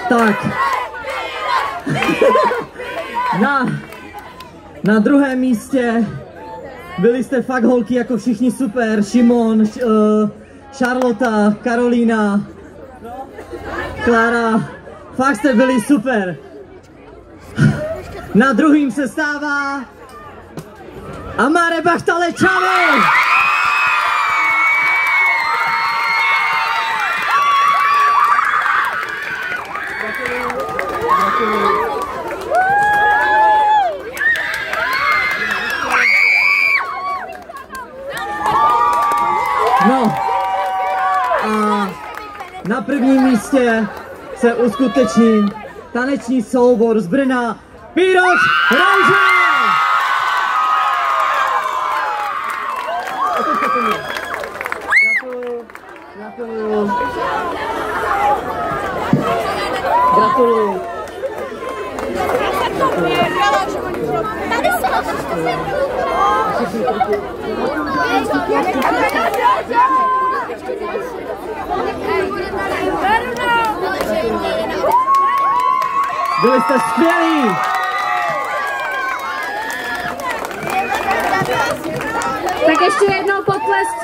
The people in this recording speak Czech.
Tak. Na druhém místě byli jste fakt holky jako všichni super. Šimon, Charlotta, Karolína, Klára. Fakt jste byli super. Na druhým se stává Amare Bachtalečany. No a na prvním místě se uskuteční taneční soubor z Brna Piroš Rauže! Gratuluju. Gratuluju. Byli jste skvělí! Tak ještě jednou potlesk